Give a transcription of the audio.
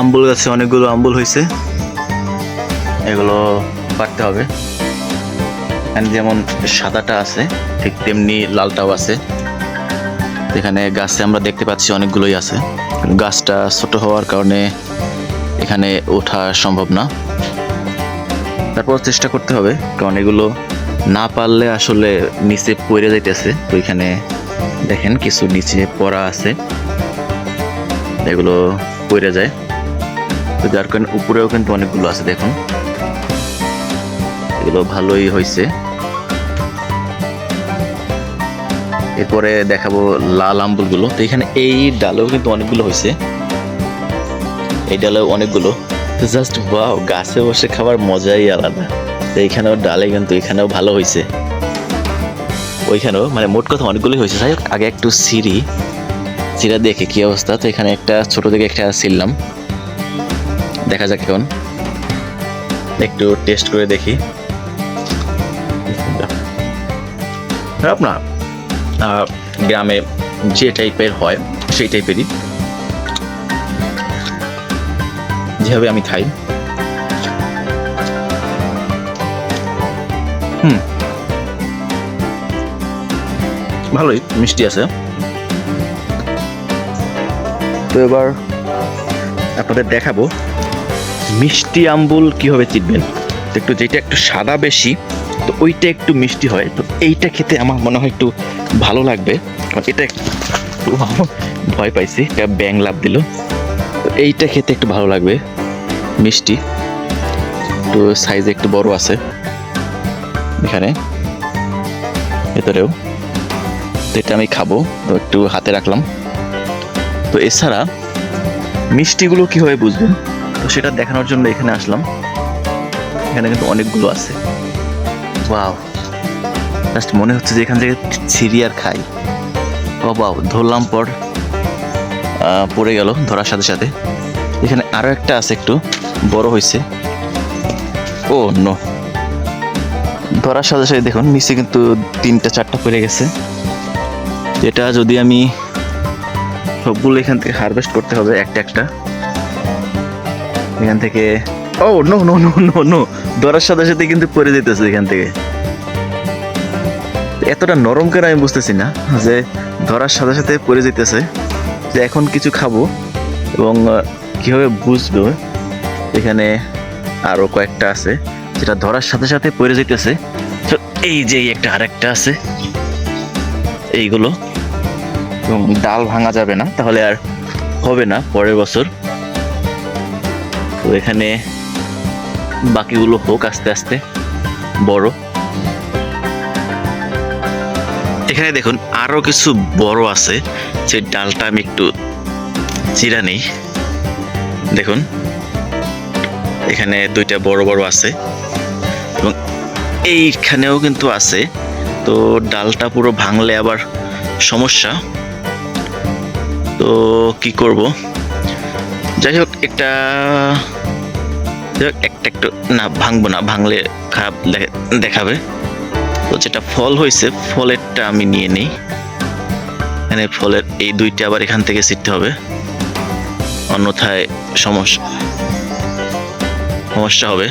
আম্বুল গাছে অনেকগুলো আম্বুল হয়েছে, এগুলো পাড়তে হবে। এখানে যেমন সাদাটা আছে ঠিক তেমনি লালটাও আছে। এখানে গাছে আমরা দেখতে পাচ্ছি অনেকগুলোই আছে। গাছটা ছোট হওয়ার কারণে এখানে ওঠা সম্ভব না, তারপর চেষ্টা করতে হবে, কারণ এগুলো না পারলে আসলে নিচে পড়ে যাইতেছে। তো এখানে দেখেন কিছু নিচে পড়া আছে, এগুলো পড়ে যায়। তো যার কারণে উপরেও কিন্তু অনেকগুলো আছে, দেখুন এগুলো ভালোই হয়েছে। এরপরে দেখাবো লাল আম্বুলগুলো। তো এখানে এই ডালেও কিন্তু অনেকগুলো হয়েছে, এই ডালেও অনেকগুলো। তো জাস্ট ওয়াও, গাছে বসে খাবার মজাই আলাদা। তো এইখানেও ডালে কিন্তু এখানেও ভালো হয়েছে, ওইখানেও, মানে মোট কথা অনেকগুলোই হয়েছে। যাই হোক, আগে একটু চিরা দেখে কি অবস্থা। তো এখানে একটা ছোট থেকে একটা ছিললাম, দেখা যাক এখন, একটু টেস্ট করে দেখি। আপনার গ্রামে যে টাইপের হয় সেই টাইপেরই, যেভাবে আমি খাই। ভালোই মিষ্টি আছে। তো এবার আপনাদের দেখাবো মিষ্টি আম্বুল কিভাবে চিনবেন। একটু যেটা একটু সাদা বেশি, তো ওইটা একটু মিষ্টি হয়। তো এইটা খেতে আমার মনে হয় একটু ভালো লাগবে, কারণ এটা একটু ভয় পাইছি, ব্যাং লাভ দিল। তো এইটা খেতে একটু ভালো লাগবে, মিষ্টি, একটু সাইজে একটু বড় আছে এখানে ভেতরেও। তো এটা আমি খাবো, তো একটু হাতে রাখলাম। তো এছাড়া মিষ্টিগুলো কীভাবে বুঝবেন, তো সেটা দেখানোর জন্য এখানে আসলাম। এখানে কিন্তু অনেকগুলো আছে। ওয়াও, জাস্ট মনে হচ্ছে যে এখান থেকে ছিঁড়ি আর খাই। ও বাও, ধরলাম পর পড়ে গেল ধরার সাথে সাথে। এখানে আরও একটা আছে, একটু বড় হয়েছে। ও নো, ধরার সাথে সাথে দেখুন নিচে কিন্তু 3-4টা পড়ে গেছে। এটা যদি আমি সবগুলো এখান থেকে হারভেস্ট করতে হবে একটা একটা এখান থেকে। Oh no no no no no, ধরার সাথে সাথে কিন্তু পড়ে যেতেছে এখান থেকে। এতটা নরম করে আমি বুঝতেছি না, যে ধরার সাথে সাথে পড়ে যেতেছে। যে এখন কিছু খাবো এবং কিভাবে বুঝবো। এখানে আরো কয়েকটা আছে যেটা ধরার সাথে সাথে পড়ে যেতেছে। তো এই যে একটা আরেকটা আছে, এইগুলো, এবং ডাল ভাঙা যাবে না, তাহলে আর হবে না পরের বছর। তো এখানে বাকিগুলো হোক আস্তে আস্তে বড়। এখানে দেখুন আরো কিছু বড় আছে, যে ডালটা আমি একটু চিরা নেই। দেখুন এখানে 2টা বড় বড় আছে, এবং এইখানেও কিন্তু আছে। তো ডালটা পুরো ভাঙলে আবার সমস্যা। তো কি করব, যাই হোক একটা একটু না ভাঙবো না, ভাঙলে খারাপ দেখাবে। তো যেটা ফল হয়েছে ফলেরটা আমি নিয়ে নিই। এখানে ফলের এই 2টা আবার এখান থেকে ছিটতে হবে, অন্যথায় সমস্যা হবে।